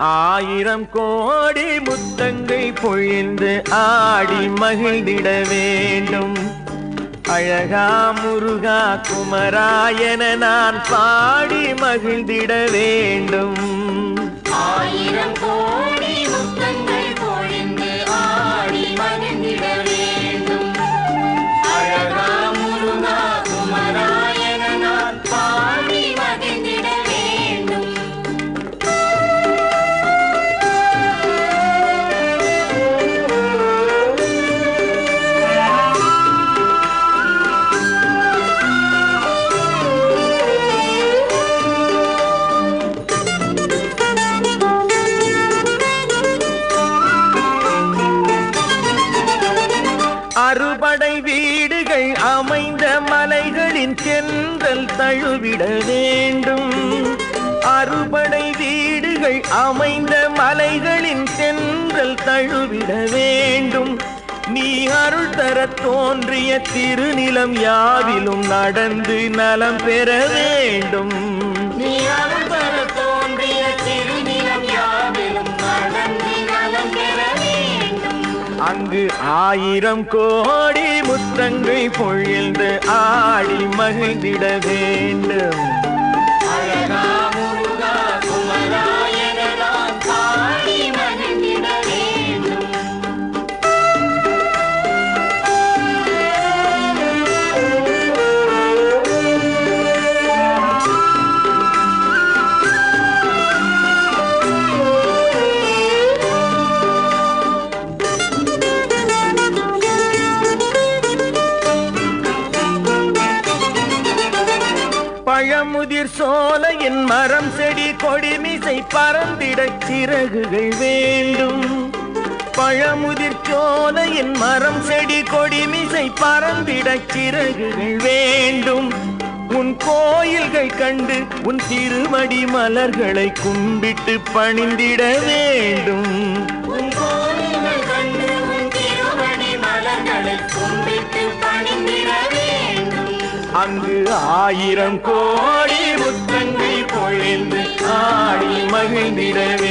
ஆயிரம் கோடி முத்தங்கை பொழிந்து ஆடி மகிழ்ந்திட வேண்டும். அழகா முருகா குமராயன நான் பாடி மகிழ்ந்திட வேண்டும். ஆயிரம் கோடி முத்தங்கள் பொழிந்து ஆடி மகிழ்ந்திட வேண்டும். அழகா முருகா குமராயன நான் பாடி மகிழ்ந்திட வேண்டும். அறுபடை வீடுகள் அமைந்த மலைகளின் தென்றல் தழுவிட வேண்டும். அறுபடை வீடுகள் அமைந்த மலைகளின் தென்றல் தழுவிட வேண்டும். நீ அருள் தர தோன்றிய திருநிலம் யாவிலும் நடந்து நலம் பெற வேண்டும். நீ அருள் தர தோன்றிய திருநிலம் யாவிலும் நடந்து நலம் பெற வேண்டும். அங்கு ஆயிரம் கோடி முத்தங்கள் பொழிந்து ஆடி மகிழ்ந்திட வேண்டும். அழகா முருகா குமராயன நான் பாடி மகிழ்ந்திட வேண்டும். பழமுதிர் சோலையின் மரம் செடி கொடிமிசை பறந்திட சிறகுகள் வேண்டும். பழமுதிர் சோலையின் மரம் செடி கொடிமிசை பறந்திட சிறகுகள் வேண்டும். உன் கோயில்கள் கண்டு உன் திருமடி மலர்களை கும்பிட்டு பணிந்திட வேண்டும். உன் கோயில்கள் கண்டு உன் திருமடி மலர்களை கும்பிட்டு பணிந்திட வேண்டும். அங்கு ஆயிரம் கோடி முத்தங்கள் பொழிந்து ஆடி மகிழ்ந்திட வேண்டும்.